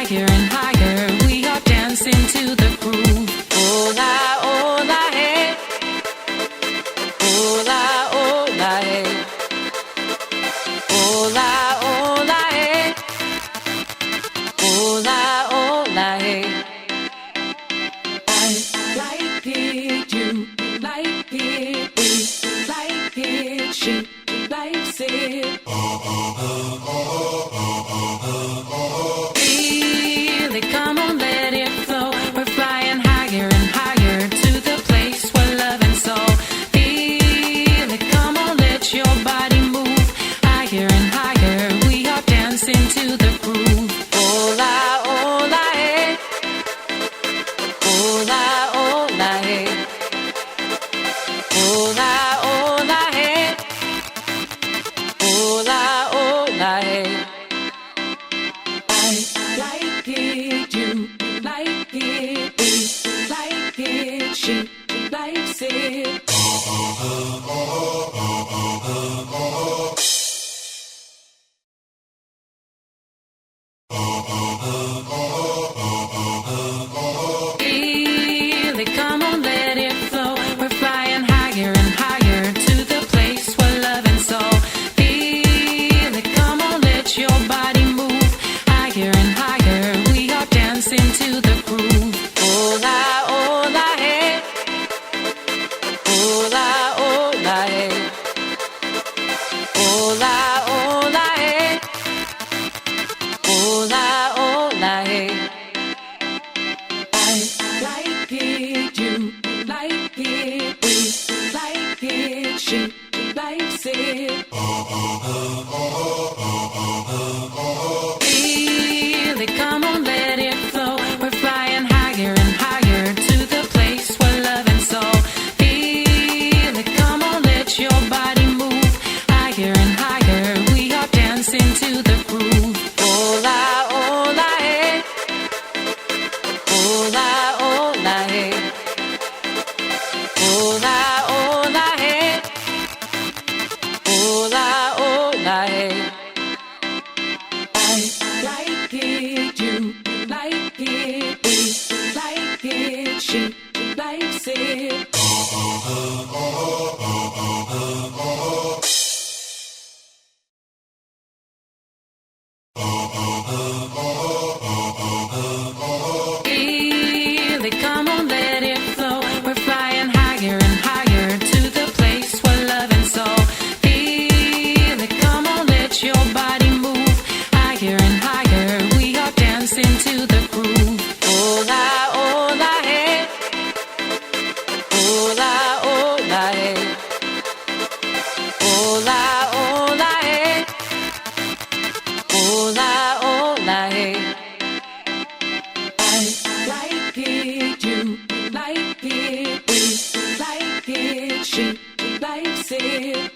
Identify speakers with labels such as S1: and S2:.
S1: higher and higher. We are dancing to the groove. Hola, hola, hey. Hola, hola, hey. Hola, hola, hey. Hola, hola, hey. I like it, you like it, we like it, she likes it. Feel it, come on, let it flow. We're flying higher and higher to the place where love and soul. Feel it, come on, let your body move. Higher and higher, we are dancing to the groove. Hola, hola, hey. Hola, hola, hey. Hola, hola, hey. Hola, hola, hey. I like it, you like it, we like it, she likes it. Feel it, come on, let it flow. We're flying higher and higher to the place where love and soul. Feel it, come on, let your body move. Higher and higher, we are dancing to the groove. Hola, hola, hey. Hola, hola, hey. Hola, hola, hey. Hola, hola, hey. I like it, you like it, we like it, she likes it. Feel it, come on, let it flow. We're flying higher and higher to the place where love and soul. Feel it, come on, let your body move. Higher and higher, we are dancing to the groove. Hola, hola, hey. Hola, hola, hey. Hola, hola, hey. Hola, hola, hey. I like it, you like it, we like it, she likes it. Feel it, come on, let it flow. We're flying higher and higher to the place where love and soul. Feel it, come on, let your body move. Higher and higher, we are dancing to the groove. Hola, hola, hey. Hola, hola, hey. Hola, hola, hey. Hola, hola, hey. I like it, you like it, we like it, she likes it.